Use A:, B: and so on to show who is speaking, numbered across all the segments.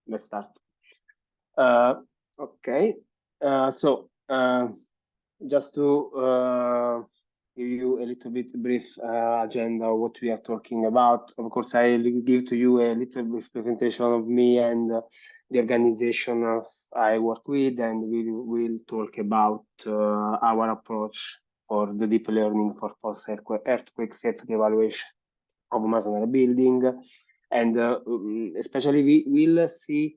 A: let's start. Okay. Just to give you a little bit brief agenda of what we are talking about. Of course, I will give to you a little brief presentation of me and the organizations I work with, and we will talk about our approach for the deep learning for post-earthquake safety evaluation of Masonry building. And especially we will see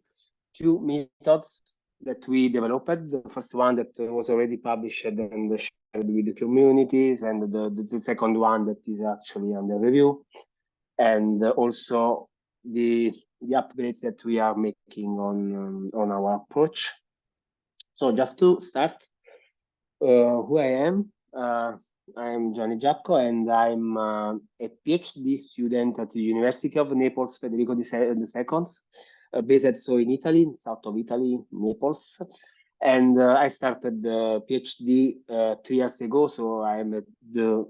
A: two methods that we developed. The first one that was already published and shared with the communities, and the second one that is actually under review, and also the upgrades that we are making on our approach. So just to start, who I am. I'm Giovanni Giacco, and I'm a PhD student at the University of Naples Federico II, based so in Italy, in south of Italy, Naples. And I started the PhD 3 years ago, so I'm at the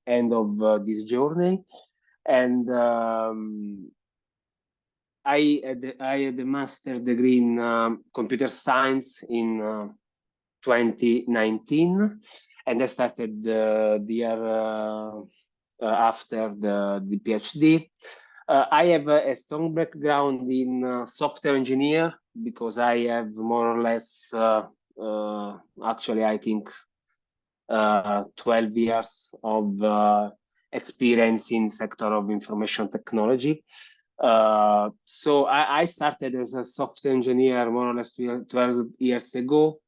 A: end of this journey. And I had a master's degree in computer science in 2019, and I started the year after the PhD. I have a strong background in software engineer because I have more or less, actually, I think 12 years of experience in sector of information technology. So I started as a software engineer more or less 12 years ago.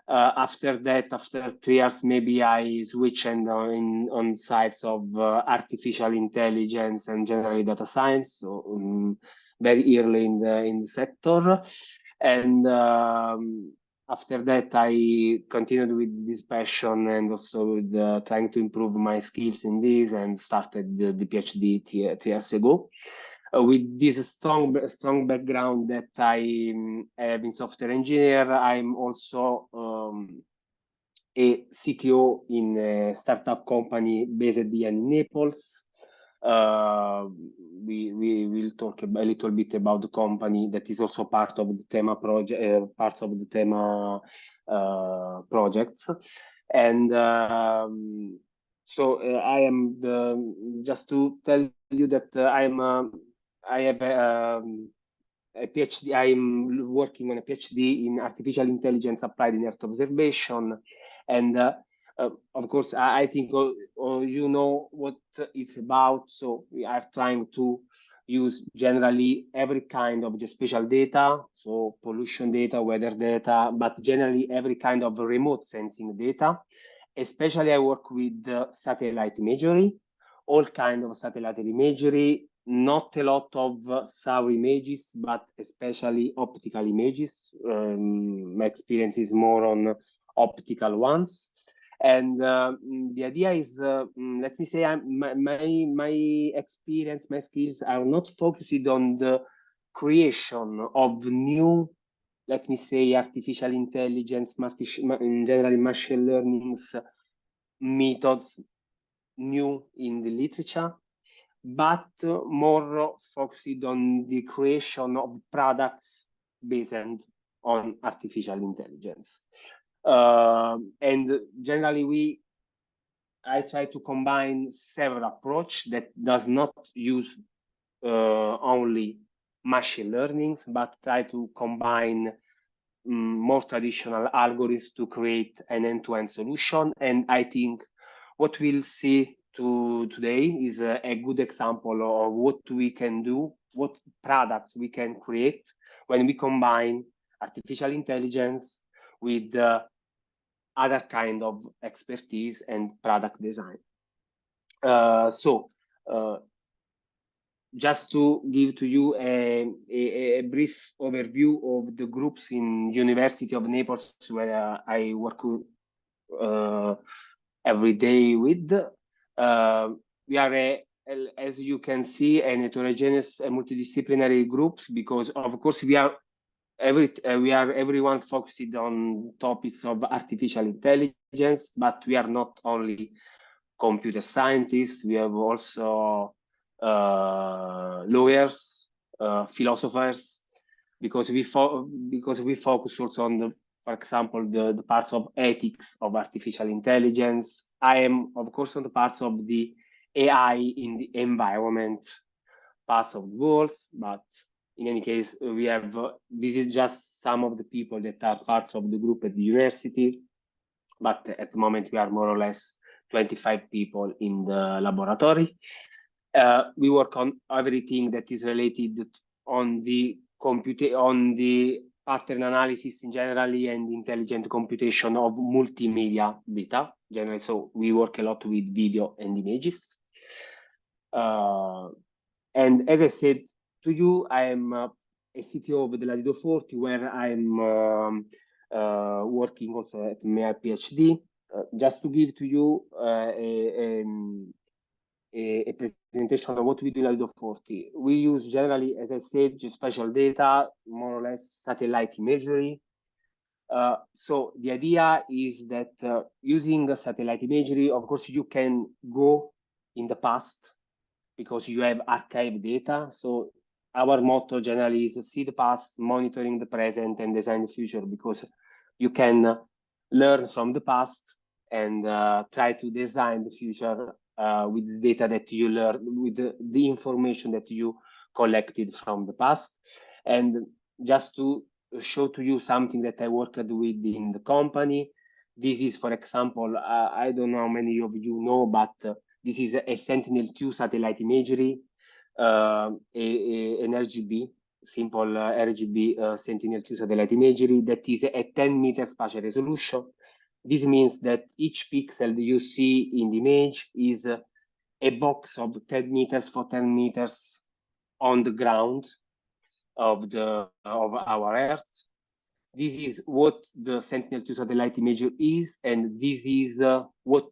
A: After that, after 3 years, maybe I switched on sides of artificial intelligence and generally data science. So very early in the sector, and after that, I continued with this passion and also with trying to improve my skills in this, and started the PhD 3 years ago. With this strong background that I have in software engineer, I'm also a CTO in a startup company based here in Naples. We will talk a little bit about the company that is also part of the Tema project, projects, and so I am just to tell you that I have a PhD. I'm working on a PhD in artificial intelligence applied in Earth observation, and of course, I think you know what it's about. So we are trying to use generally every kind of geospatial data, so pollution data, weather data, but generally every kind of remote sensing data. Especially, I work with satellite imagery, all kind of satellite imagery. Not a lot of SAR images, but especially optical images. My experience is more on optical ones. And the idea is, let me say, my experience, my skills are not focused on the creation of new, let me say, artificial intelligence, in general, machine learning methods new in the literature, but more focused on the creation of products based on artificial intelligence. And generally, I try to combine several approaches that does not use only machine learnings, but try to combine more traditional algorithms to create an end-to-end solution. And I think what we'll see today is a good example of what we can do, what products we can create when we combine artificial intelligence with other kind of expertise and product design. Just to give to you a brief overview of the groups in University of Naples where I work every day with. We are, as you can see, an heterogeneous and multidisciplinary groups because, of course, we are everyone focused on topics of artificial intelligence, but we are not only computer scientists. We have also lawyers, philosophers, because we focus also on the, for example, the parts of ethics of artificial intelligence. I am, of course, on the parts of the AI in the environment parts of the world, but in any case, we have, this is just some of the people that are parts of the group at the university, but at the moment we are more or less 25 people in the laboratory. We work on everything that is related on the pattern analysis in generally and intelligent computation of multimedia data generally. So we work a lot with video and images. And as I said to you, I am a CTO of the Latido 40, where I'm working also at my PhD. Just to give to you a presentation of what we do in Latido 40. We use generally, as I said, geospatial data, more or less satellite imagery. So the idea is that using satellite imagery, of course, you can go in the past because you have archive data. So our motto generally is see the past, monitoring the present, and design the future, because you can learn from the past and try to design the future with the data that you learn, with the information that you collected from the past. And just to show to you something that I worked with in the company, this is, for example, I don't know how many of you know, but this is a Sentinel-2 satellite imagery, an RGB, simple RGB Sentinel-2 satellite imagery that is a 10-meter spatial resolution. This means that each pixel that you see in the image is a box of 10 meters for 10 meters on the ground of our Earth. This is what the Sentinel-2 satellite imagery is, and this is what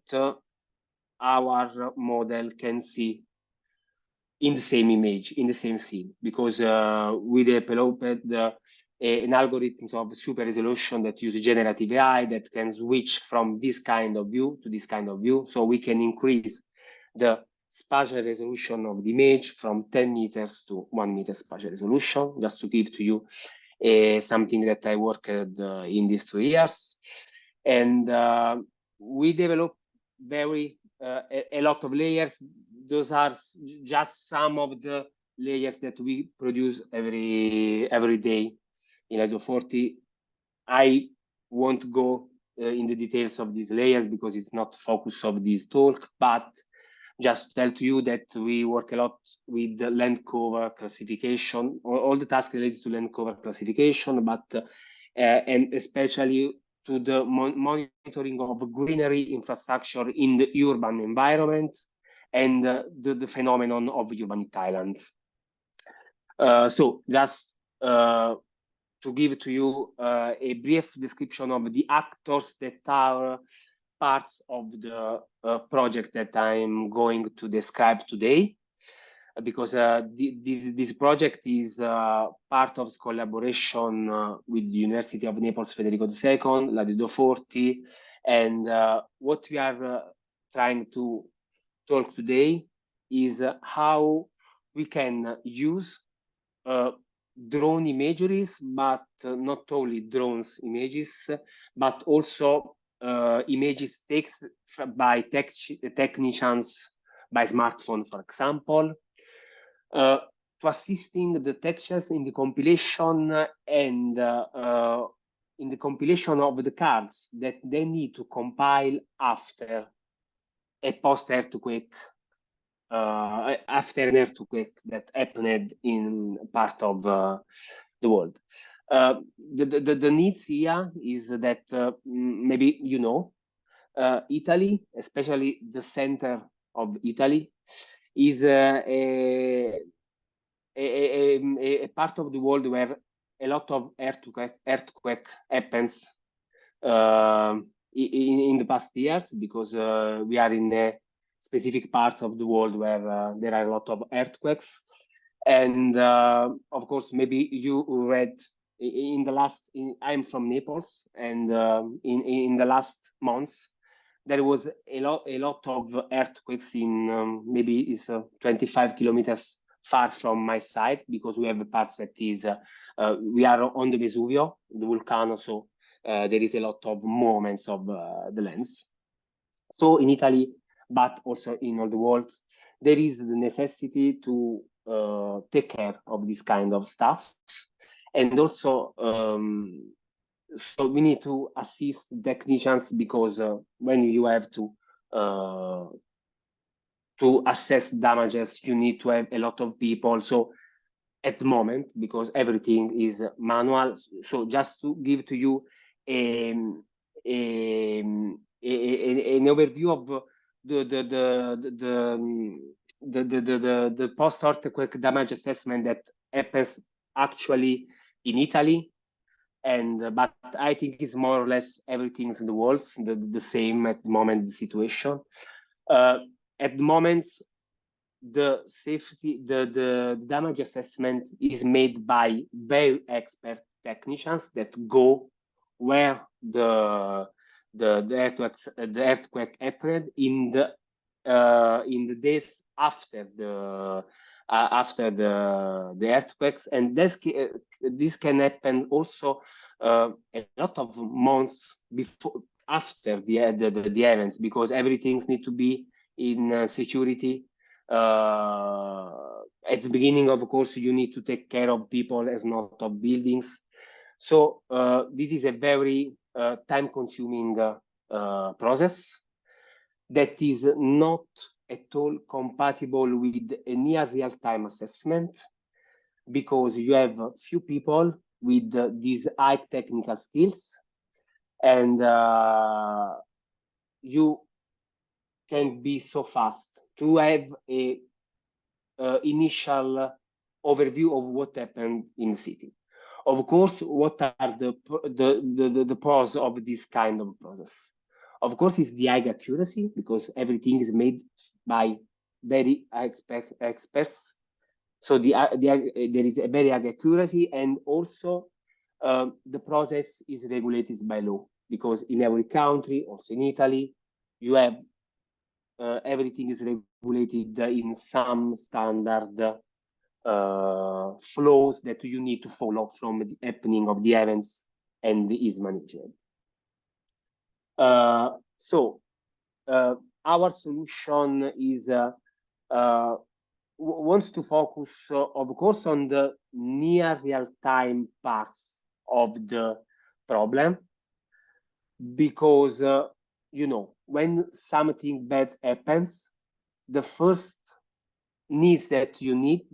A: our model can see in the same image, in the same scene, because we developed an algorithm of super resolution that uses generative AI that can switch from this kind of view to this kind of view. So we can increase the spatial resolution of the image from 10 meters to 1 meter spatial resolution, just to give to you something that I worked in these 2 years. And we developed a lot of layers. Those are just some of the layers that we produce every day in Latido 40. I won't go in the details of these layers because it's not the focus of this talk, but just to tell to you that we work a lot with the land cover classification, all the tasks related to land cover classification, but and especially to the monitoring of greenery infrastructure in the urban environment and the phenomenon of urban islands. So just to give to you a brief description of the actors that are parts of the project that I'm going to describe today, because this project is part of collaboration with the University of Naples Federico II, Latido 40, and what we are trying to talk today is how we can use drone imageries, but not only drones images, but also images taken by technicians by smartphone, for example, to assisting the technicians in the compilation and in the compilation of the cards that they need to compile after a post-earthquake, after an earthquake that happened in part of the world. The needs here is that maybe you know, Italy, especially the center of Italy, is a part of the world where a lot of earthquake happens in the past years, because we are in a specific parts of the world where there are a lot of earthquakes. And of course, maybe you read in the last, I'm from Naples, and in the last months, there was a lot of earthquakes in maybe it's 25 kilometers far from my site, because we have a part that is we are on the Vesuvio, the volcano, so there is a lot of movements of the lands. So in Italy, but also in all the world, there is the necessity to take care of this kind of stuff. And also, so we need to assist technicians because when you have to assess damages, you need to have a lot of people. So at the moment, because everything is manual, so just to give to you an overview of the post-earthquake damage assessment that happens actually in Italy. And but I think it's more or less everything in the world the same at the moment, the situation. At the moment, the safety, the damage assessment is made by very expert technicians that go where the earthquake happened in the days after the earthquakes, and this can happen also a lot of months before after the events, because everything needs to be in security. At the beginning, of course, you need to take care of people as not of buildings. So this is a very time-consuming process that is not at all compatible with a near real-time assessment, because you have few people with these high technical skills, and you can be so fast to have a initial overview of what happened in the city. Of course, what are the pros of this kind of process? Of course, it's the high accuracy, because everything is made by very experts. So there is a very high accuracy, and also the process is regulated by law, because in every country, also in Italy, you have everything is regulated in some standard flows that you need to follow from the happening of the events and is managed. So our solution is wants to focus, of course, on the near real-time parts of the problem, because you know, when something bad happens, the first need that you need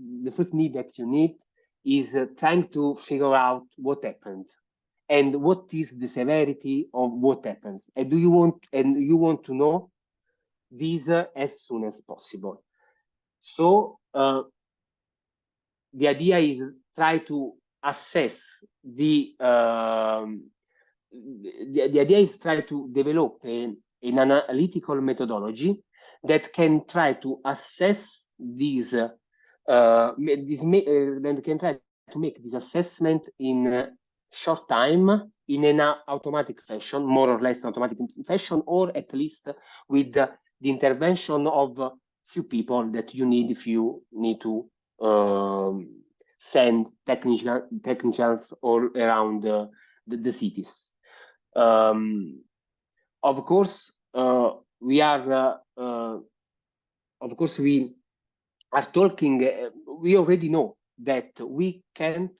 A: is trying to figure out what happened and what is the severity of what happens, and you want to know this as soon as possible. So the idea is try to assess the idea is try to develop an analytical methodology that can try to assess these then can try to make this assessment in short time, in an automatic fashion, more or less automatic fashion, or at least with the intervention of few people that you need if you need to send technicians all around the cities. Of course, we are talking. We already know that we can't,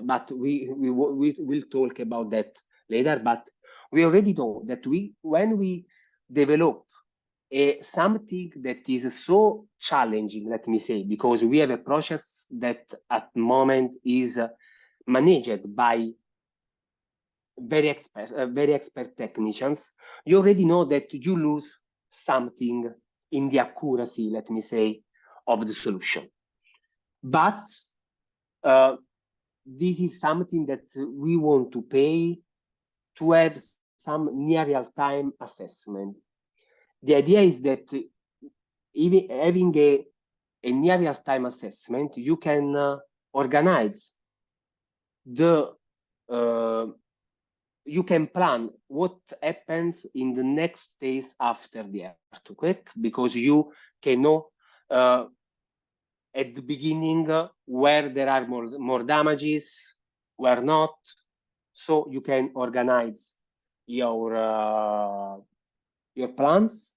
A: but we will talk about that later. But we already know that when we develop something that is so challenging, let me say, because we have a process that at the moment is managed by very expert technicians, you already know that you lose something in the accuracy, let me say, of the solution. But this is something that we want to pay to have some near real-time assessment. The idea is that even having a near real-time assessment, you can organize you can plan what happens in the next days after the earthquake, because you can know at the beginning where there are more damages, where not, so you can organize your plans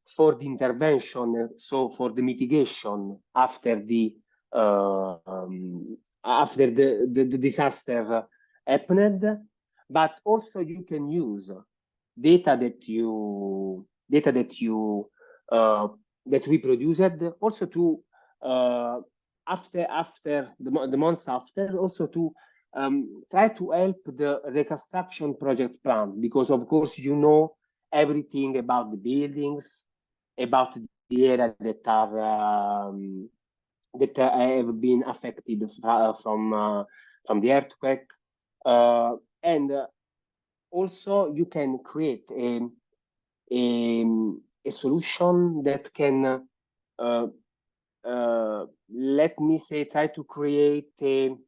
A: for the intervention, so for the mitigation after uh, um, the disaster happened, but also you can use data uh, that we produced also to after the months after, also to try to help the reconstruction project plans, because of course you know everything about the buildings, about the area that have been affected from the earthquake, and also you can create a, a solution that can let me say, try to create an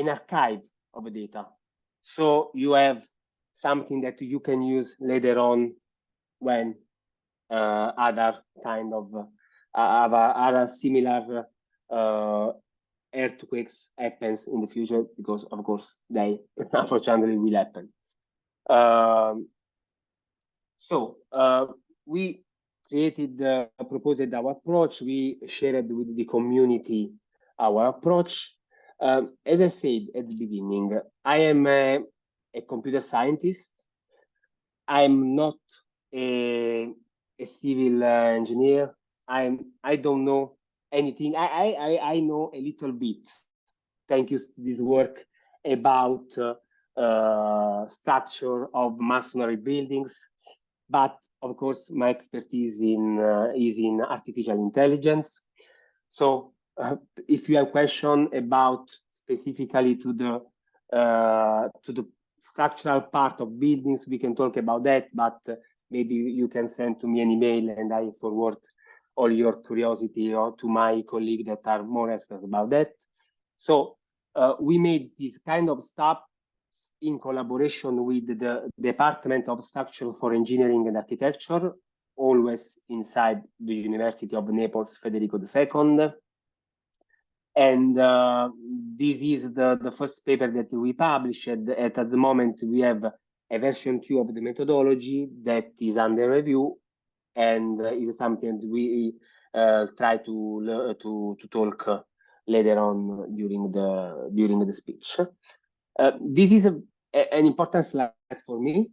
A: archive of data. So you have something that you can use later on when other kind of other similar earthquakes happens in the future, because of course they unfortunately will happen. So we proposed our approach. We shared with the community our approach. As I said at the beginning, I am a computer scientist. I'm not a civil engineer. I don't know anything. I know a little bit, thank you to this work, about structure of masonry buildings. But of course, my expertise is in artificial intelligence. So if you have question about specifically to the structural part of buildings, we can talk about that, but maybe you can send to me an email and I forward all your curiosity or to my colleagues that are more expert about that. So we made this kind of stuff in collaboration with the Department of Structure for Engineering and Architecture, always inside the University of Naples, Federico II. And this is the first paper that we published. At the moment, we have a version 2 of the methodology that is under review, and is something we try to talk later on during the speech. This is an important slide for me,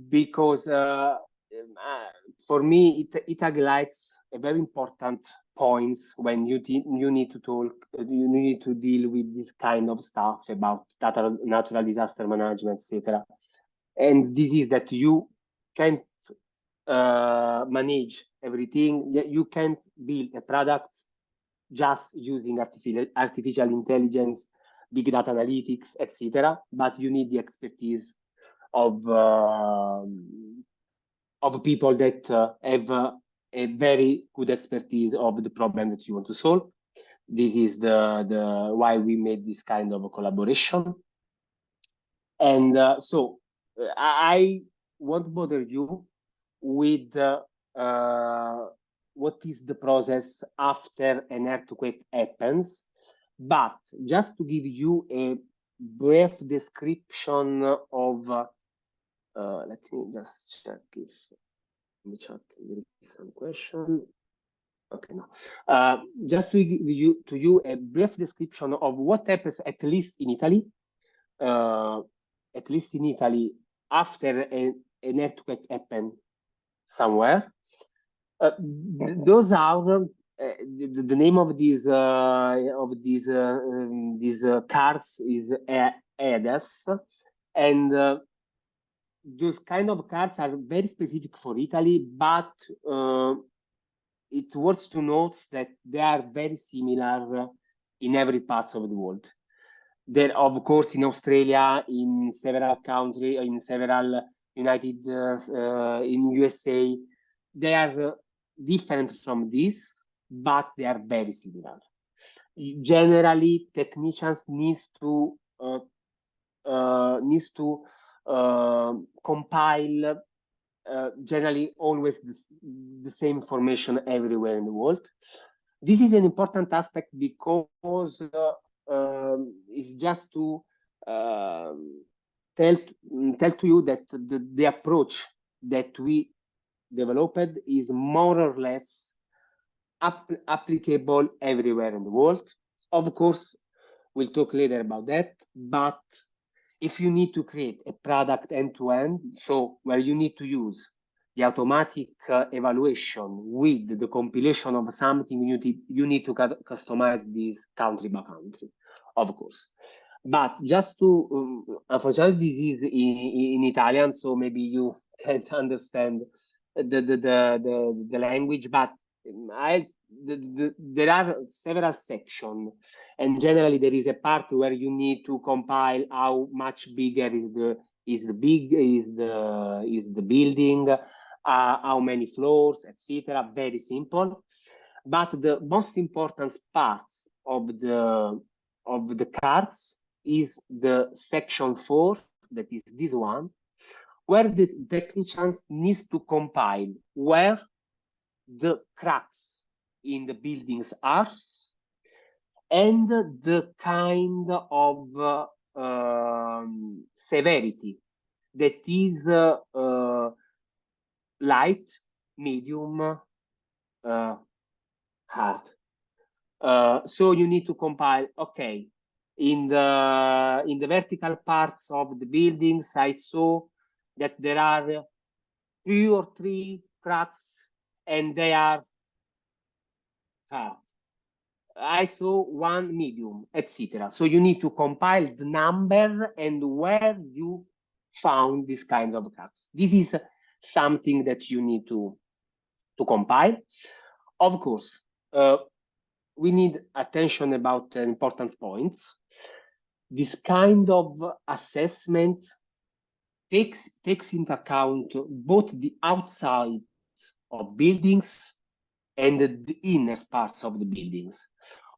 A: because for me it highlights a very important points when you need to talk, you need to deal with this kind of stuff about natural disaster management, etc. And this is that you can't manage everything. You can't build a product just using artificial intelligence, big data analytics, etc. But you need the expertise of people that have a very good expertise of the problem that you want to solve. This is the why we made this kind of a collaboration. And so I won't bother you with what is the process after an earthquake happens, but just to give you a brief description of let me just check if in the chat there is some question. Okay, no. Just to give you a brief description of what happens, at least in Italy, after an earthquake happened somewhere. Those are the name of these cards is EDES, and those kind of cards are very specific for Italy, but it's worth to note that they are very similar in every part of the world. There, of course, in Australia, in several countries, in several in USA, they are different from this, but they are very similar. Generally, technicians need to compile generally always the same information everywhere in the world. This is an important aspect because is just to tell to you that the approach that we developed is more or less applicable everywhere in the world. Of course, we'll talk later about that, but if you need to create a product end-to-end, so where you need to use the automatic evaluation with the compilation of something, you need to customize this country by country, of course. But just to, unfortunately, this is in Italian, so maybe you can't understand the language, but there are several sections, and generally there is a part where you need to compile how much bigger is the building, how many floors, etc. Very simple. But the most important parts of the cards is the section 4, that is this one, where the technicians needs to compile where the cracks in the buildings are and the kind of severity that is light, medium, hard. So you need to compile, okay, in the vertical parts of the buildings, I saw that there are 2 or 3 cracks and they are hard. I saw 1 medium, etc. So you need to compile the number and where you found this kind of cracks. This is something that you need to compile. Of course, we need attention about important points. This kind of assessment takes into account both the outside of buildings and the inner parts of the buildings.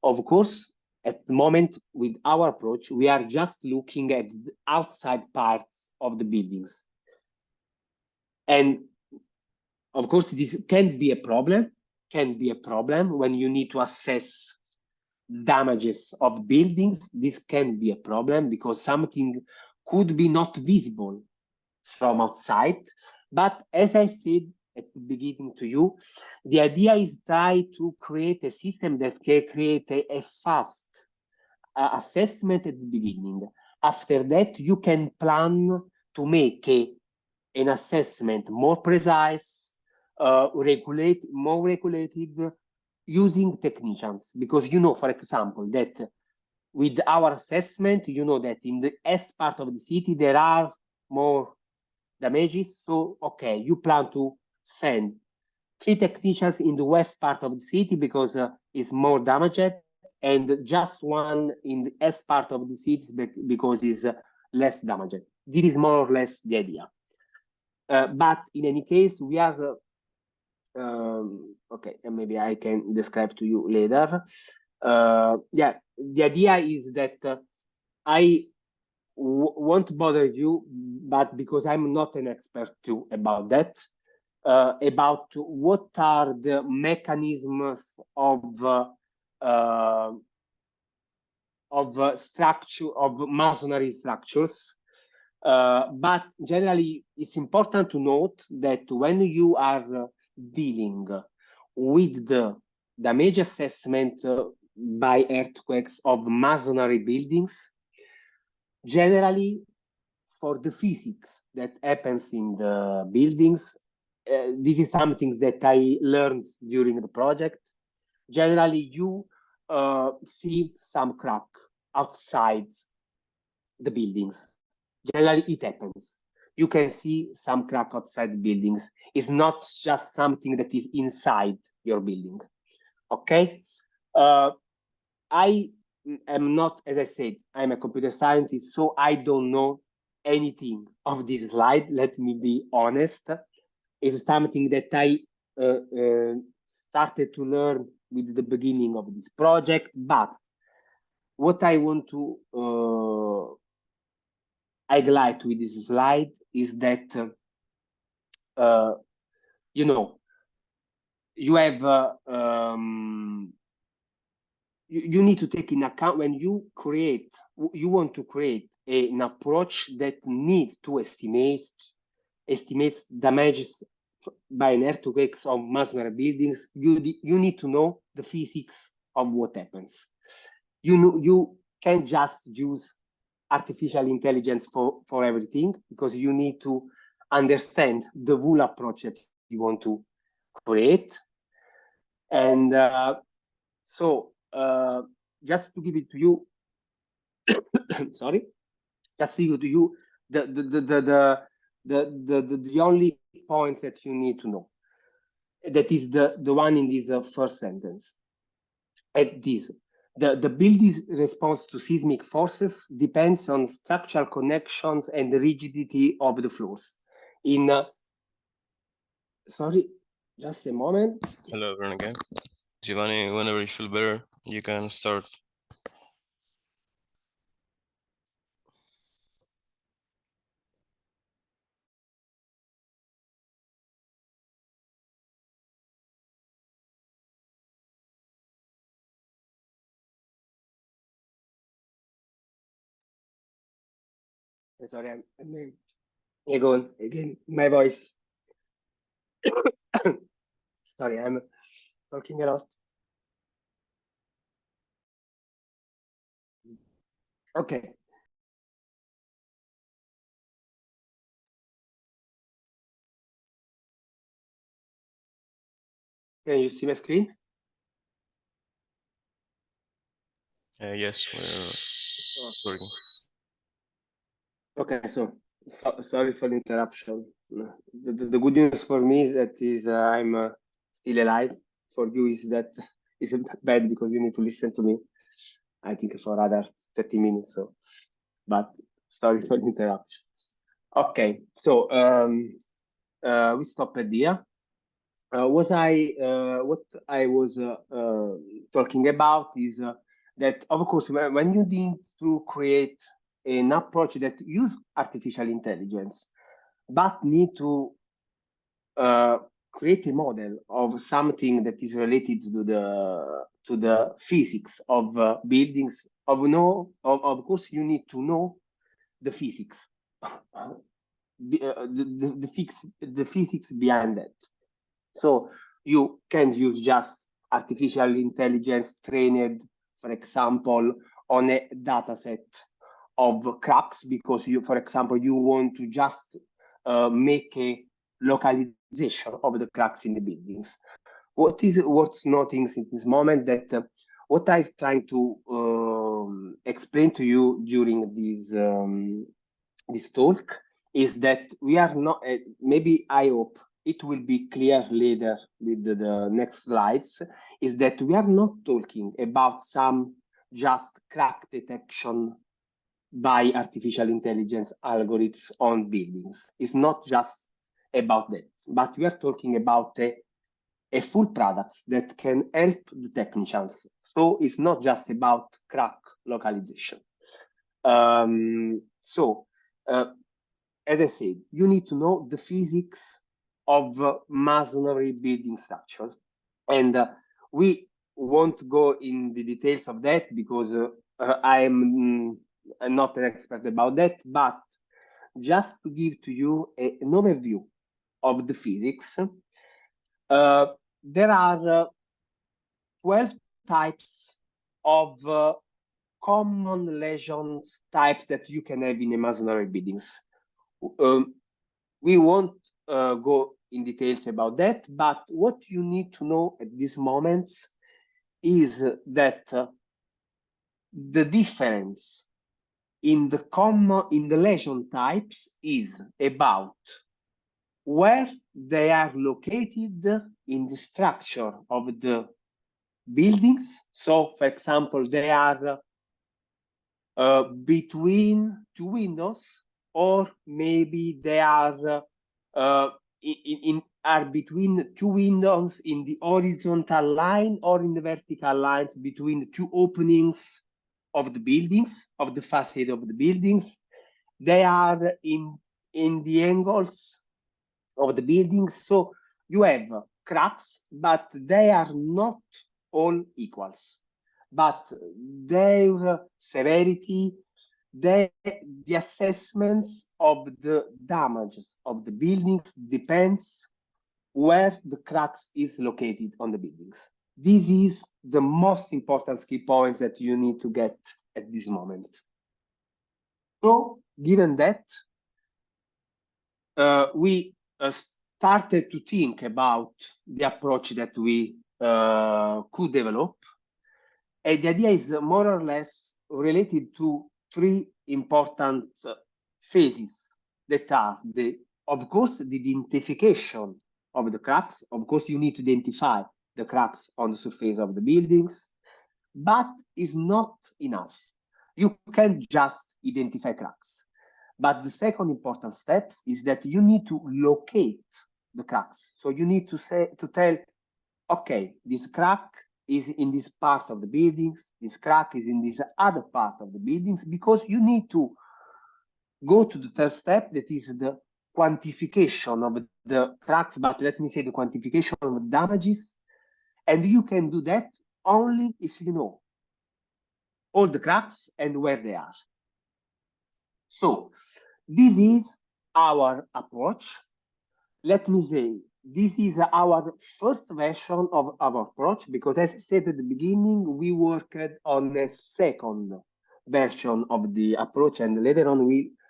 A: Of course, at the moment with our approach, we are just looking at the outside parts of the buildings. And of course, this can be a problem when you need to assess damages of buildings. This can be a problem because something could be not visible from outside. But as I said at the beginning to you, the idea is try to create a system that can create a fast assessment at the beginning. After that, you can plan to make an assessment more precise, more regulated, using technicians. Because you know, for example, that with our assessment, you know that in the S part of the city, there are more damages. So, okay, you plan to send 3 technicians in the west part of the city because it's more damaged, and just 1 in the S part of the city because it's less damaged. This is more or less the idea. But in any case, we are okay, and maybe I can describe to you later. Yeah, the idea is that I won't bother you, but because I'm not an expert too about that, about what are the mechanisms of structure of masonry structures. But generally, it's important to note that when you are dealing with the damage assessment by earthquakes of masonry buildings, generally for the physics that happens in the buildings, this is something that I learned during the project. Generally, you see some crack outside the buildings. Generally, it happens. You can see some crack outside buildings. It's not just something that is inside your building. Okay? I am not, as I said, I'm a computer scientist, so I don't know anything of this slide. Let me be honest. It's something that I started to learn with the beginning of this project, but what I want to highlight with this slide is that you know, you have you need to take in account when you want to create an approach that needs to estimate damages by an earthquakes of masonry buildings. You need to know the physics of what happens. You can't just use artificial intelligence for everything, because you need to understand the whole approach that you want to create. And just to give it to you, sorry, just to give it to you the only points that you need to know. That is the one in this first sentence. At this, the building's response to seismic forces depends on structural connections and the rigidity of the floors. Sorry, just a moment.
B: Hello, everyone again. Giovanni, whenever you feel better, you can start.
A: Sorry, again, my voice. Sorry, I'm talking a lot. Okay. Can you see my screen?
B: Yes, we're working.
A: Okay, sorry for the interruption. The good news for me is I'm still alive. For you is that isn't bad, because you need to listen to me, I think, for other 30 minutes. So, but sorry for the interruption. Okay, so we stop at here. What I was talking about is that, of course, when you need to create an approach that use artificial intelligence, but need to create a model of something that is related to the physics of buildings. Of course, you need to know the physics, the physics behind that. So you can use just artificial intelligence trained, for example, on a data set of cracks, because for example, you want to just make a localization of the cracks in the buildings. What's noting in this moment that what I'm trying to explain to you during this talk is that we are not, maybe I hope it will be clear later with the next slides, is that we are not talking about some just crack detection by artificial intelligence algorithms on buildings. It's not just about that, but we are talking about a full product that can help the technicians. So it's not just about crack localization. As I said, you need to know the physics of masonry building structures. And we won't go in the details of that, because I'm not an expert about that, but just to give to you an overview of the physics, there are 12 types of common lesions types that you can have in a masonry buildings. We won't go in details about that, but what you need to know at this moment is that the difference in the lesion types is about where they are located in the structure of the buildings. So, for example, they are between two windows, or maybe they are are between two windows in the horizontal line, or in the vertical lines between the two openings of the buildings, of the facade of the buildings. They are in the angles of the buildings. So you have cracks, but they are not all equals. but their severity, the assessments of the damages of the buildings depends where the cracks is located on the buildings. This is the most important key points that you need to get at this moment. So, given that, we started to think about the approach that we could develop. And the idea is more or less related to three important phases that are of course, the identification of the cracks. Of course, you need to identify the cracks on the surface of the buildings, but it's not enough. You can't just identify cracks. But the second important step is that you need to locate the cracks. So you need to tell, okay, this crack is in this part of the buildings, this crack is in this other part of the buildings, because you need to go to the third step, that is the quantification of the cracks, but let me say the quantification of the damages. And you can do that only if you know all the cracks and where they are. So this is our approach. Let me say, this is our first version of our approach, because as I said at the beginning, we worked on a second version of the approach, and later on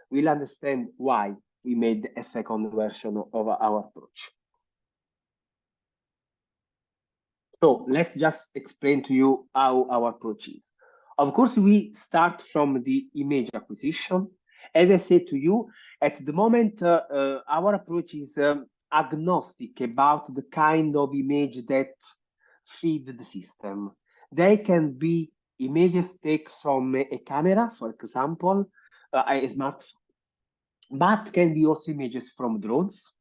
A: we'll understand why we made a second version of our approach. So let's just explain to you how our approach is. Of course, we start from the image acquisition. As I said to you, at the moment, our approach is agnostic about the kind of image that feed the system. They can be images taken from a camera, for example, a smartphone, but can be also images from drones.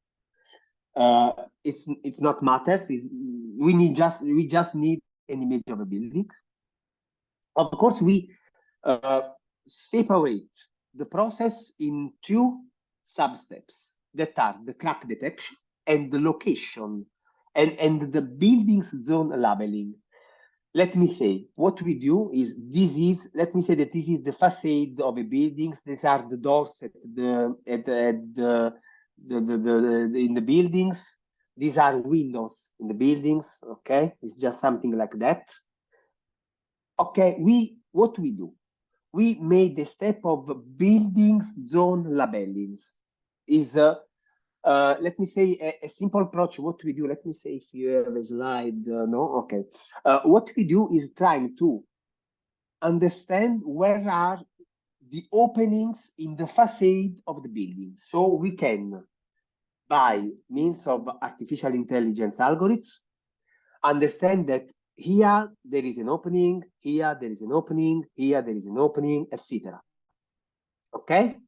A: It's not matters. We just need an image of a building. Of course, we separate the process in two sub-steps that are the crack detection and the location and the building's zone labeling. Let me say, what we do is, let me say that this is the facade of a building. These are the doors in the buildings. These are windows in the buildings, okay? It's just something like that. Okay, what we do? We made the step of buildings zone labellings. Is let me say a simple approach. What we do, let me say if you have a slide, no? Okay. What we do is trying to understand where are the openings in the facade of the building. So we can, by means of artificial intelligence algorithms, understand that here there is an opening, here there is an opening, here there is an opening, etc. Okay?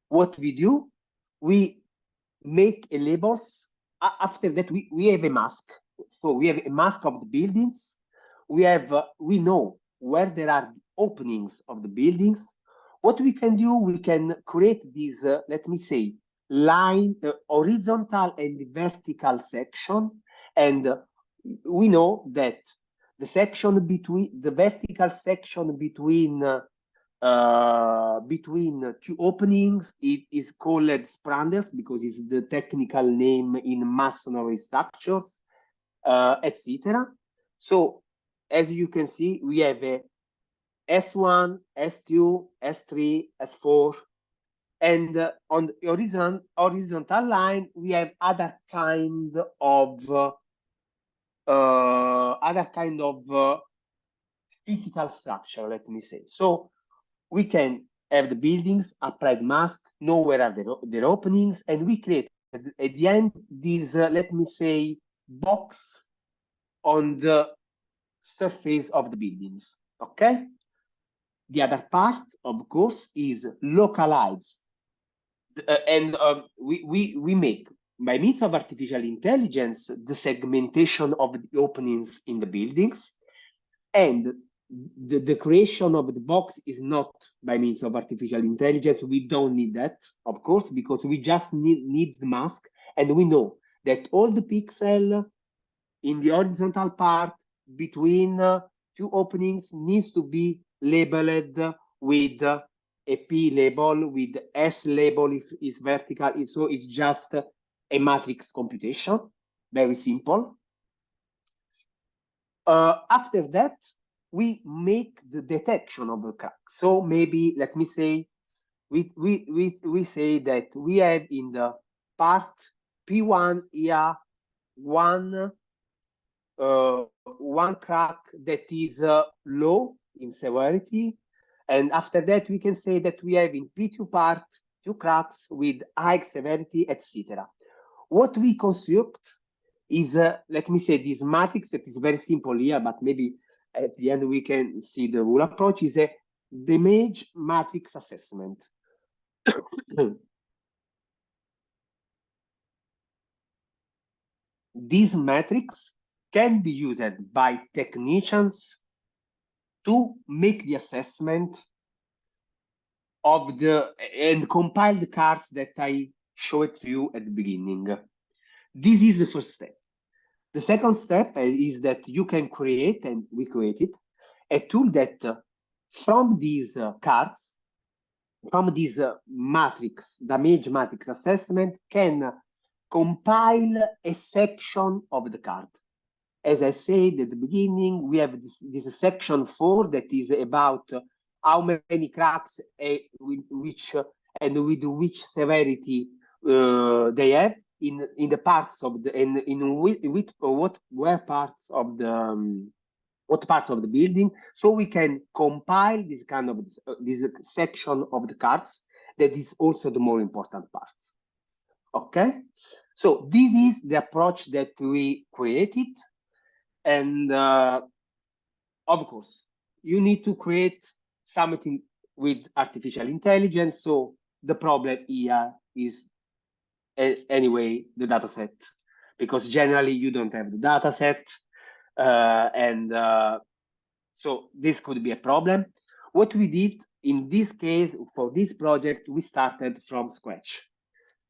A: What we do, we make a labels. After that, we have a mask. So we have a mask of the buildings. We know where there are openings of the buildings. What we can do, we can create these, let me say, line, horizontal and vertical section. And we know that the section between, the vertical section between two openings, it is called spandrels because it's the technical name in masonry structures, etc. So as you can see, we have a S1, S2, S3, S4, and on the horizontal line, we have other kind of physical structure, let me say. So we can have the buildings, applied mask, know where are their openings, and we create at the end this, let me say, box on the surface of the buildings, okay? The other part, of course, is localized. And we make, by means of artificial intelligence, the segmentation of the openings in the buildings, and the creation of the box is not by means of artificial intelligence. We don't need that, of course, because we just need the mask, and we know that all the pixels in the horizontal part between few openings needs to be labeled with a P label, with S label if it's vertical. So it's just a matrix computation, very simple. After that, we make the detection of the crack. So maybe, let me say, we say that we have in the part P1 here one crack that is low in severity, and after that we can say that we have in P2 part 2 cracks with high severity, etc. What we construct is, let me say, this matrix that is very simple here, but maybe at the end we can see the whole approach, is a damage matrix assessment. This matrix can be used by technicians to make the assessment of and compile the cards that I showed to you at the beginning. This is the first step. The second step is that you can create, and we created, a tool that from these cards, from this matrix, damage matrix assessment, can compile a section of the card. As I said at the beginning, we have this section 4 that is about how many cracks with which severity they have in the parts of the, and in what parts of the what parts of the building. So we can compile this kind of this section of the cards that is also the more important parts. Okay, so this is the approach that we created. And of course, you need to create something with artificial intelligence. So the problem here is anyway the data set, because generally you don't have the data set. So this could be a problem. What we did in this case, for this project, we started from scratch.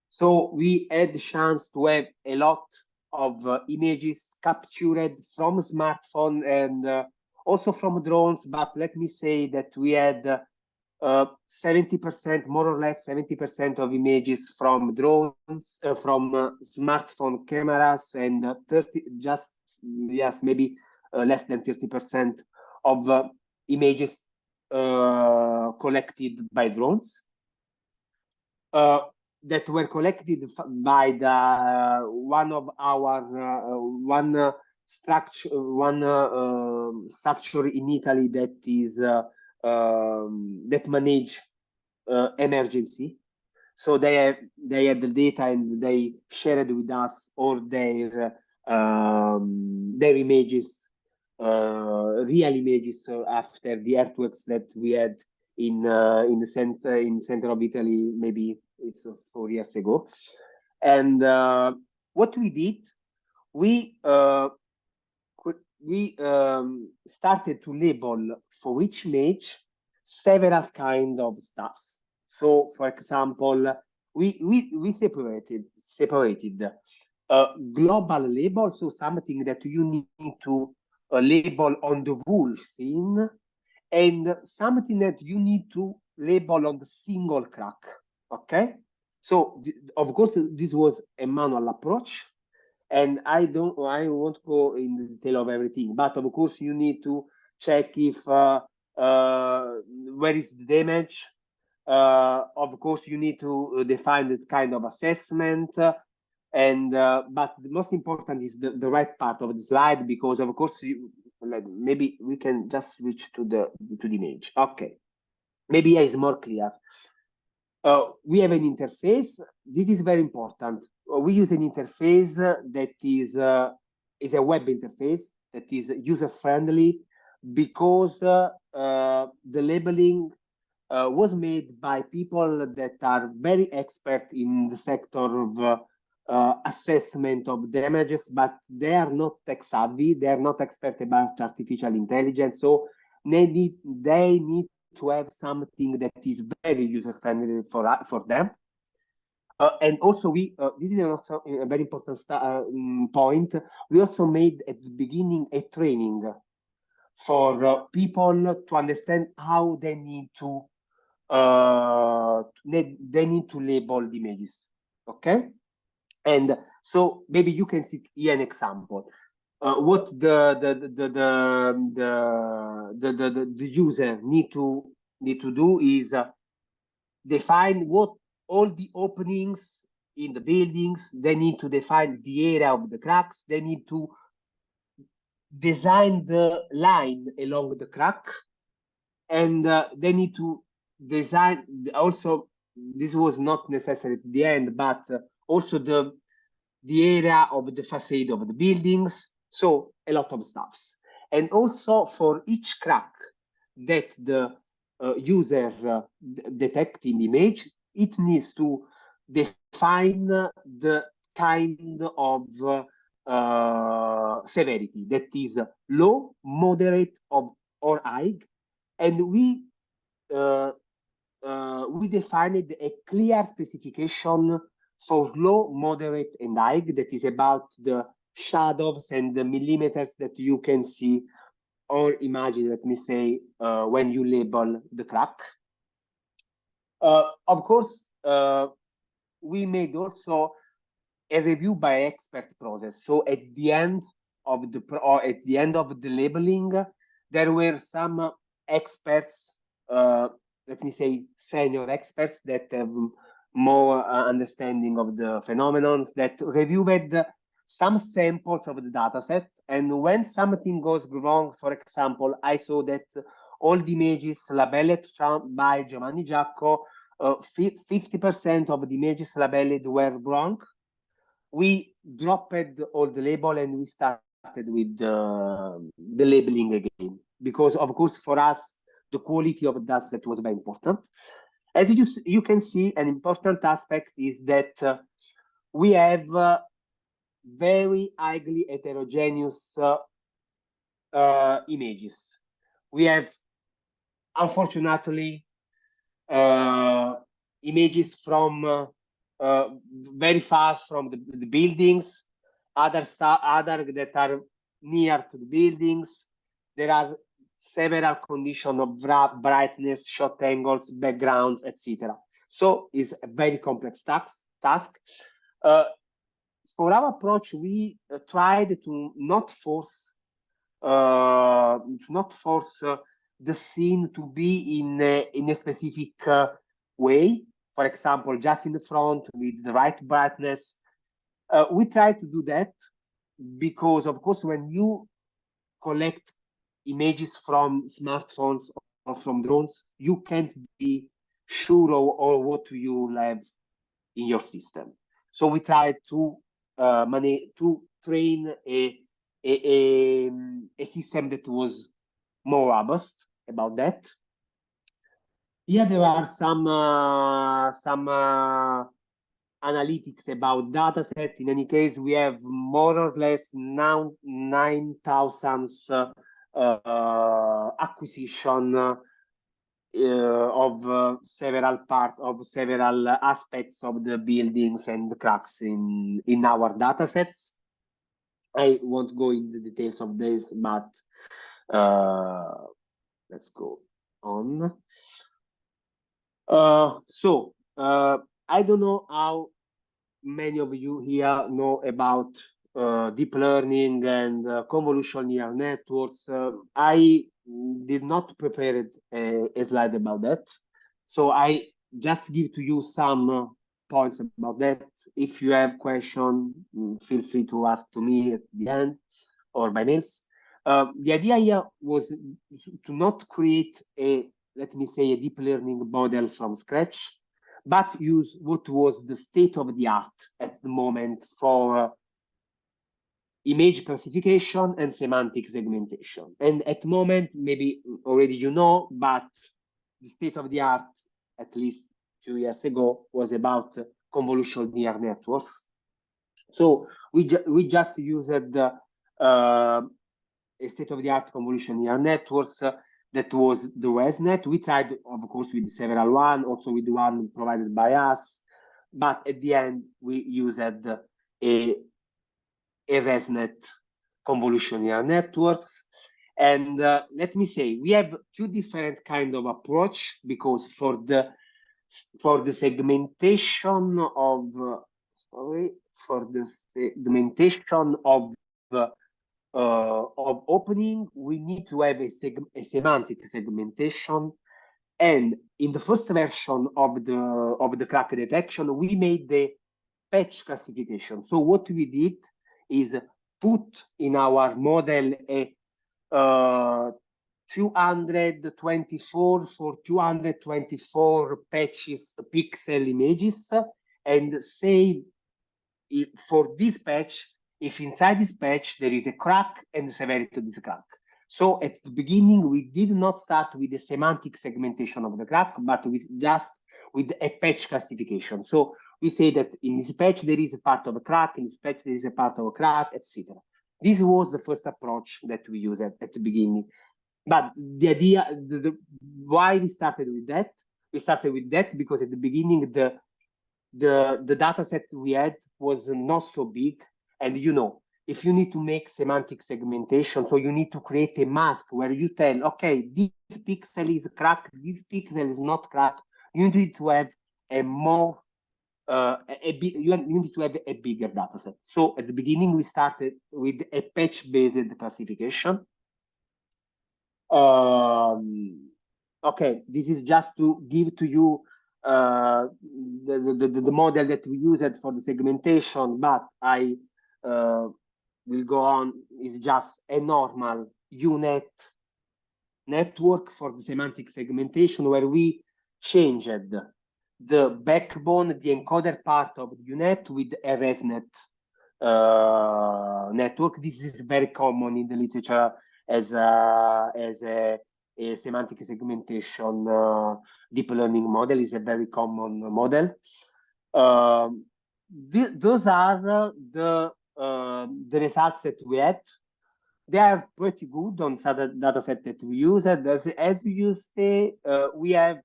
A: So we had the chance to have a lot of images captured from smartphone and also from drones, but let me say that we had 70%, more or less 70% of images from drones, from smartphone cameras, and 30, just, yes, maybe less than 30% of images collected by drones. That were collected by the one of our structure in Italy that is that manage emergency. So they had the data and they shared with us all their images, real images after the earthquakes that we had in the center of Italy, maybe it's 4 years ago. And what we did, we started to label for each image several kind of stuffs. So, for example, we separated a global label, so something that you need to label on the whole scene, and something that you need to label on the single crack. Okay, so of course this was a manual approach, and I won't go in the detail of everything, but of course you need to check if where is the damage. Of course you need to define the kind of assessment, and but the most important is the right part of the slide, because of course maybe we can just switch to the image. Okay, maybe it's more clear. We have an interface. This is very important. We use an interface that is a web interface that is user friendly, because the labeling was made by people that are very expert in the sector of assessment of damages, but they are not tech savvy. They are not expert about artificial intelligence. So they need to have something that is very user friendly for them. And also this is also a very important point. We also made at the beginning a training for people to understand how they need to label the images. Okay, and so maybe you can see here an example. What the user need to do is define what all the openings in the buildings. They need to define the area of the cracks. They need to design the line along the crack, and they need to design also. This was not necessary at the end, but also the area of the facade of the buildings. So a lot of stuffs. And also for each crack that the user detect in the image, it needs to define the kind of severity that is low, moderate, or high. And we defined a clear specification for low, moderate, and high that is about the shadows and the millimeters that you can see or imagine, let me say, when you label the crack. Of course, we made also a review by expert process. So at the end of the labeling, there were some experts, let me say senior experts that have more understanding of the phenomenon, that reviewed some samples of the data set. And when something goes wrong, for example, I saw that all the images labeled by Giovanni Giacco, 50% of the images labeled were wrong. We dropped all the label and we started with the labeling again, because of course for us the quality of the data set was very important. As you can see, an important aspect is that we have very highly heterogeneous images. We have, unfortunately, images from very far from the buildings, other that are near to the buildings. There are several conditions of brightness, shot angles, backgrounds, etc. So it's a very complex task. For our approach, we tried to not force the scene to be in a specific way. For example, just in the front with the right brightness. We try to do that because, of course, when you collect images from smartphones or from drones, you can't be sure of what you have in your system. So we try to train a system that was more robust about that. Here there are some analytics about data set. In any case, we have more or less now 9,000 acquisition of several parts of several aspects of the buildings and the cracks in our data sets. I won't go into the details of this, but let's go on. I don't know how many of you here know about deep learning and convolutional neural networks. I did not prepare a slide about that, so I just give to you some points about that. If you have questions, feel free to ask to me at the end or by mails. The idea here was to not create let me say, a deep learning model from scratch, but use what was the state of the art at the moment for image classification and semantic segmentation. And at the moment, maybe already you know, but the state of the art, at least 2 years ago, was about convolutional neural networks. So we just used a state-of-the-art convolutional neural networks that was the ResNet. We tried, of course, with several one, also with one provided by us, but at the end we used a ResNet convolutional neural networks. And let me say, we have two different kind of approach, because for the segmentation of of opening, we need to have a semantic segmentation. And in the first version of the crack detection, we made the patch classification. So what we did is put in our model a 224 for 224 patches pixel images, and say for this patch, if inside this patch there is a crack and the severity of this crack. So at the beginning, we did not start with the semantic segmentation of the crack, but with a patch classification. So we say that in this patch there is a part of a crack, in this patch there is a part of a crack, etc. This was the first approach that we used at the beginning. But the idea, why we started with that? We started with that because at the beginning the data set we had was not so big, and if you need to make semantic segmentation, so you need to create a mask where you tell, okay, this pixel is cracked, this pixel is not cracked. You need to have a more you need to have a bigger data set. So at the beginning we started with a patch-based classification. Okay, this is just to give to you the model that we used for the segmentation, but I will go on. Is just a normal UNet network for the semantic segmentation, where we changed the backbone, the encoder part of the UNet with a ResNet network. This is very common in the literature as a semantic segmentation deep learning model. Is a very common model. Those are the results that we had. They are pretty good on the data set that we use. As you say, we have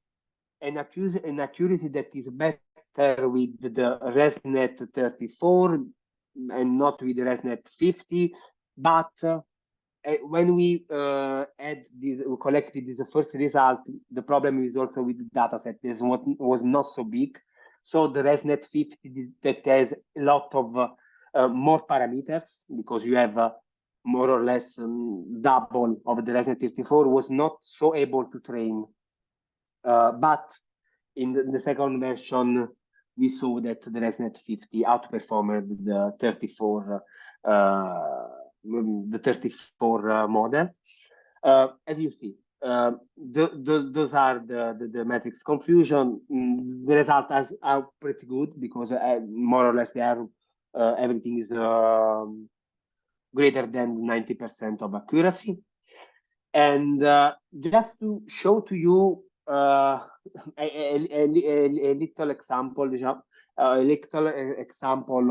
A: an accuracy that is better with the ResNet 34 and not with the ResNet 50. But when we collected this first result, the problem is also with the data set. This was not so big. So the ResNet 50 that has a lot of more parameters, because you have more or less double of the ResNet 34, was not so able to train. But in the second version, we saw that the ResNet 50 outperformed the 34 model. As you see, those are the metrics confusion. The results are pretty good, because more or less they are everything is greater than 90% of accuracy. And just to show to you a little example,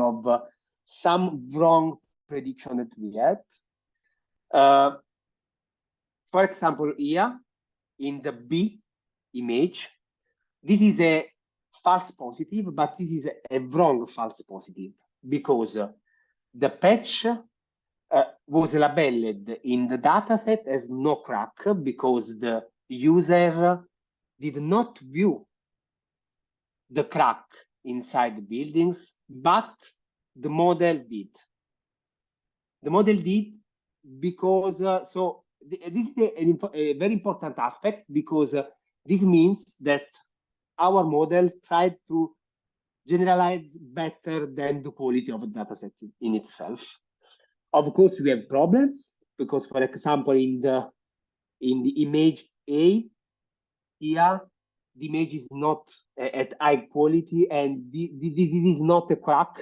A: of some wrong prediction that we had. For example, here in the B image, this is a false positive, but this is a wrong false positive, because the patch was labeled in the dataset as no crack, because the user did not view the crack inside the buildings, but the model did. The model did because, so this is a very important aspect, because this means that our model tried to generalize better than the quality of the dataset in itself. Of course, we have problems, because, for example, in the image A, here the image is not at high quality, and this is not a crack.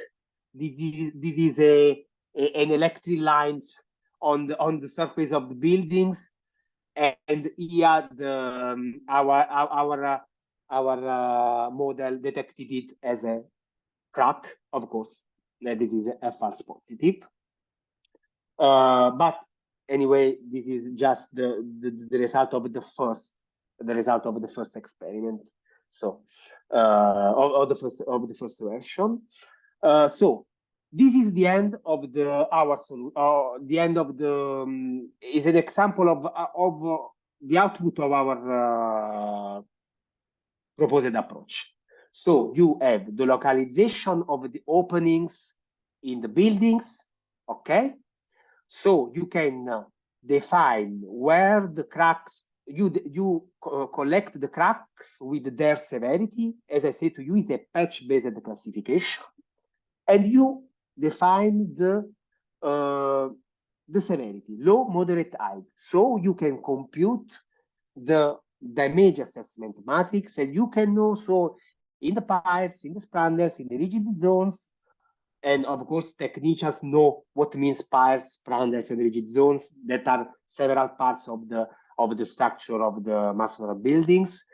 A: This is an electric lines on the surface of the buildings, and here our model detected it as a crack. Of course, this is a false positive. But anyway, this is just the result of the first experiment. So of the first version. So this is the end of our solution. The end of the is an example of the output of our proposed approach. So you have the localization of the openings in the buildings, okay? So you can define where the cracks, you collect the cracks with their severity. As I said to you, is a patch-based classification. And you define the severity, low, moderate, high. So you can compute the damage assessment matrix, and you can also in the piles, in the spandrels, in the rigid zones, and of course technicians know what means piles, spandrels, and rigid zones. That are several parts of the structure of the masonry buildings.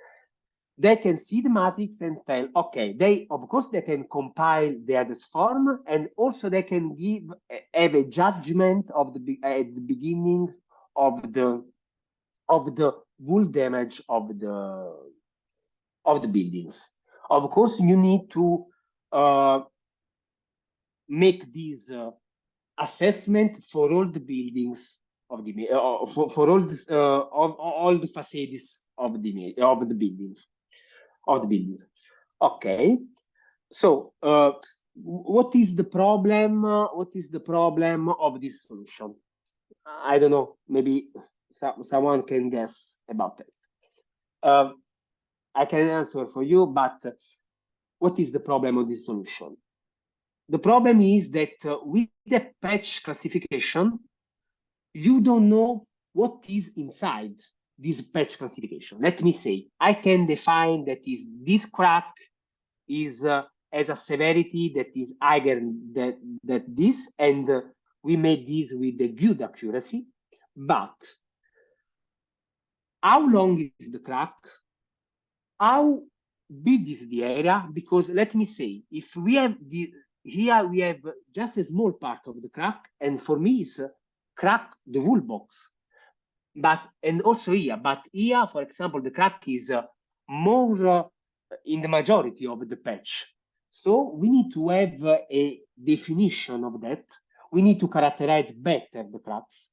A: They can see the matrix and tell, okay, they of course they can compile this form, and also they can have a judgment of at the beginning of the wool damage of the buildings. Of course, you need to make this assessment for all the buildings of the for all the facades of the buildings. Okay. So what is the problem? What is the problem of this solution? I don't know. Maybe someone can guess about it. I can answer for you, but what is the problem of this solution? The problem is that with the patch classification, you don't know what is inside this patch classification. Let me say, I can define that is this crack is as a severity that is higher than this, and we made this with a good accuracy. But how long is the crack? How big is the area? Because let me say, if we have here we have just a small part of the crack, and for me it's crack the wool box. And also here, but here, for example, the crack is more in the majority of the patch. So we need to have a definition of that. We need to characterize better the cracks.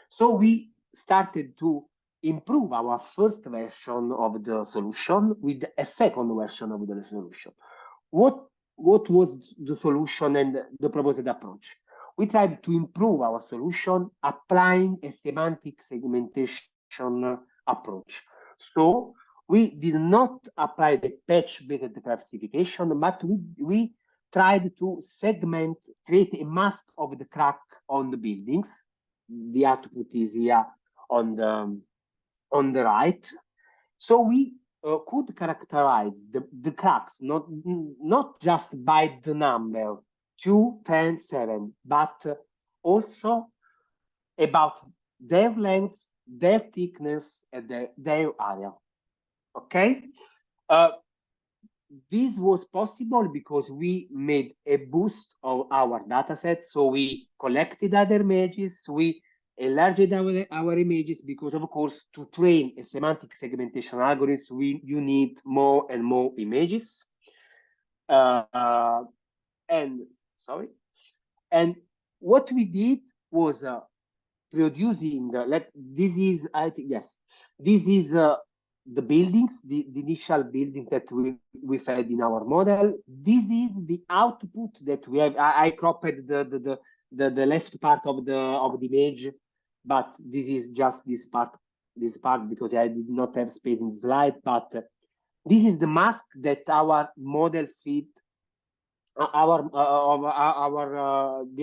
A: So we started to improve our first version of the solution with a second version of the solution. What was the solution and the proposed approach? We tried to improve our solution applying a semantic segmentation approach. So we did not apply the patch-based classification, but we tried to segment, create a mask of the crack on the buildings. The output is here on the right. So we could characterize the cracks not just by the number 2, 10, 7, but also about their length, their thickness, and their area. Okay. This was possible because we made a boost of our data set. So we collected other images, we enlarged our images, because of course to train a semantic segmentation algorithm, you need more and more images. And what we did was producing this is, I think, yes, this is the buildings, the initial buildings that we fed in our model. This is the output that we have. I cropped the left part of the image, but this is just this part because I did not have space in the slide. But this is the mask that our model feed the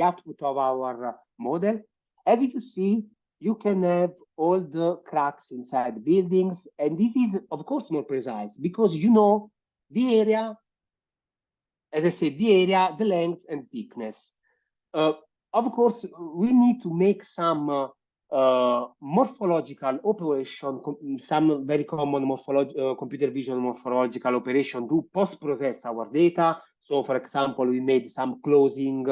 A: output of our model. As you see, you can have all the cracks inside buildings, and this is of course more precise because you know the area, as I said, the area, the length and thickness. Of course, we need to make some morphological operation, some very common computer vision morphological operation to post-process our data. So, for example, we made some closing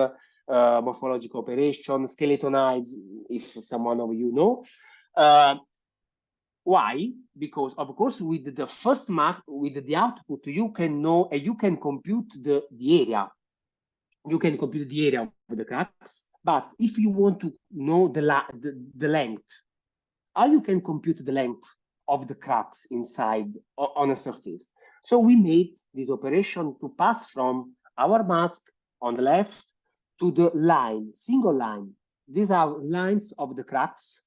A: morphological operation, skeletonize, if someone of you know. Why? Because of course, with the first mark, with the output, you can know and you can compute the area. you can compute the area of the cracks. But if you want to know the length, how you can compute the length of the cracks inside on a surface? So we made this operation to pass from our mask on the left to the line, single line. These are lines of the cracks.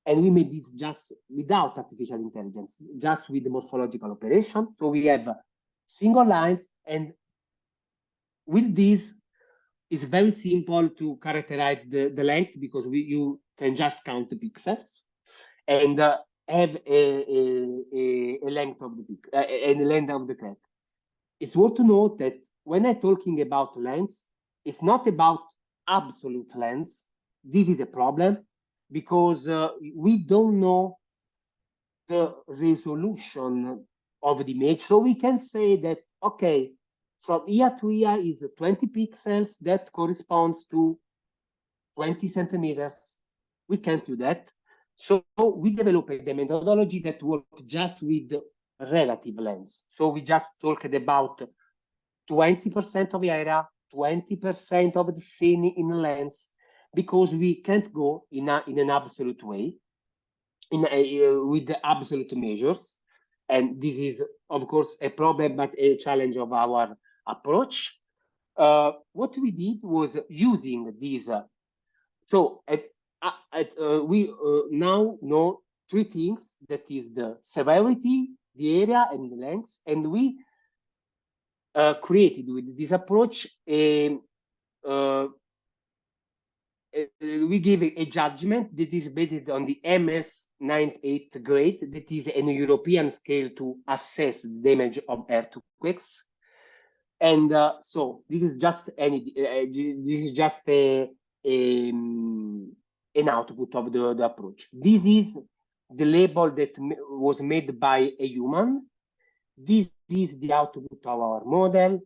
A: And we made this just without artificial intelligence, just with the morphological operation. So we have single lines, and with this, it's very simple to characterize the length, because you can just count the pixels and have a length of the length of the crack. It's worth to note that when I'm talking about lengths, it's not about absolute lengths. This is a problem because we don't know the resolution of the image. So we can say that, okay, from ear to ear is 20 pixels, that corresponds to 20 centimeters. We can't do that. So we developed a methodology that works just with relative lengths. So we just talked about 20% of the area, 20% of the scene in length, because we can't go in an absolute way, with the absolute measures. And this is, of course, a problem, but a challenge of our approach. What we did was using these. We now know three things: that is the severity, the area, and the length. And we created with this approach we give a judgment that is based on the MS 98 grade, that is an European scale to assess the damage of earthquakes. And so this is just an output of the approach. This is the label that was made by a human. This is the output of our model.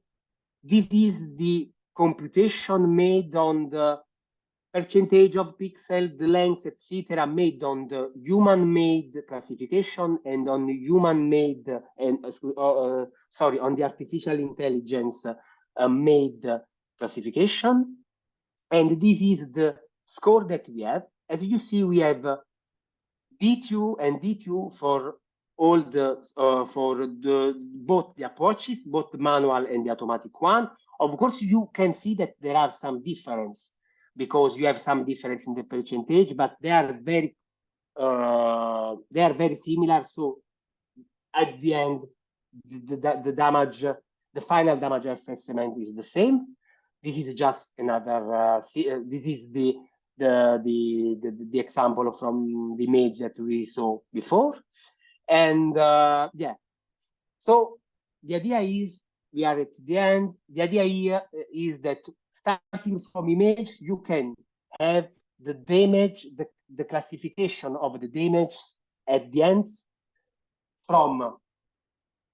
A: This is the computation made on the percentage of pixels, the length, etc., made on the human-made classification and on the human-made and on the artificial intelligence made classification. And this is the score that we have. As you see, we have D2 and D2 for all the both the approaches, both the manual and the automatic one. Of course, you can see that there are some difference, because you have some difference in the percentage, but they are very similar. So at the end, the damage, the final damage assessment is the same. This is just another. This is the example from the image that we saw before, and yeah. So the idea is, we are at the end. The idea here is that starting from image, you can have the damage, the classification of the damage at the end from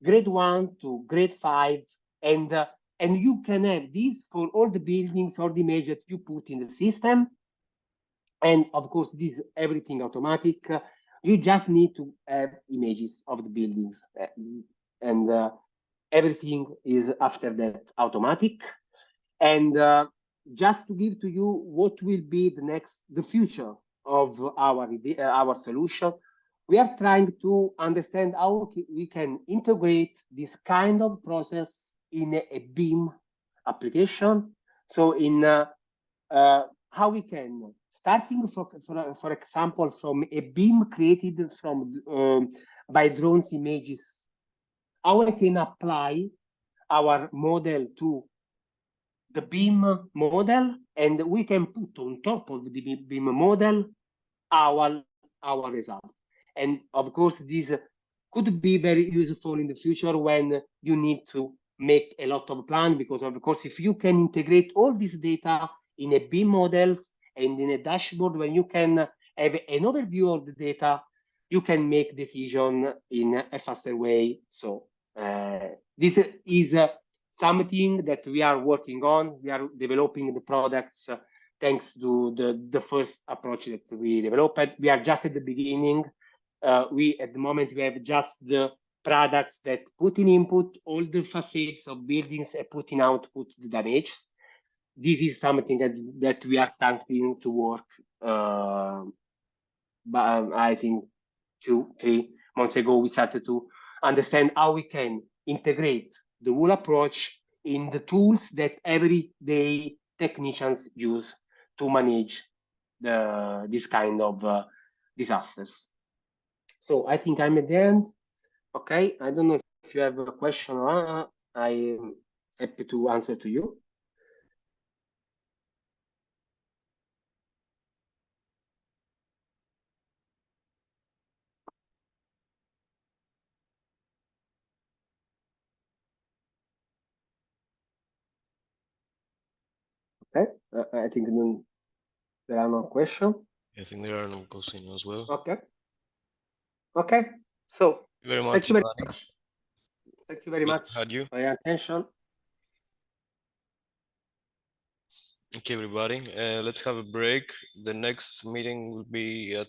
A: grade 1 to grade 5, and you can have this for all the buildings or the image that you put in the system. And of course, this is everything automatic. You just need to have images of the buildings, and everything is after that automatic. And just to give to you what will be the future of our solution, we are trying to understand how we can integrate this kind of process in a BIM application. So in how we can, starting for example, from a BIM created from by drones images, how I can apply our model to the BIM model, and we can put on top of the BIM model our result. And of course, this could be very useful in the future when you need to make a lot of plans, because of course, if you can integrate all this data in a BIM models and in a dashboard, when you can have an overview of the data, you can make decision in a faster way. So this is something that we are working on. We are developing the products thanks to the first approach that we developed. We are just at the beginning. At the moment, we have just the products that put in input all the facades of buildings and put in output the damage. this is something that we are starting to work. But I think 2-3 months ago, we started to understand how we can integrate the whole approach in the tools that everyday technicians use to manage this kind of disasters. So I think I'm at the end. Okay, I don't know if you have a question or I'm happy to answer to you. Okay, I think there are no questions.
B: I think there are no questions as well.
A: Okay. Okay. So
B: Thank you very much,
A: thank you very
B: Giovanni.
A: much. Thank you very
B: Good
A: much
B: to have you.
A: for your attention.
B: Okay, everybody. Let's have a break. The next meeting will be at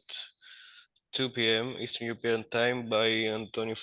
B: 2 p.m. Eastern European Time by Antonio.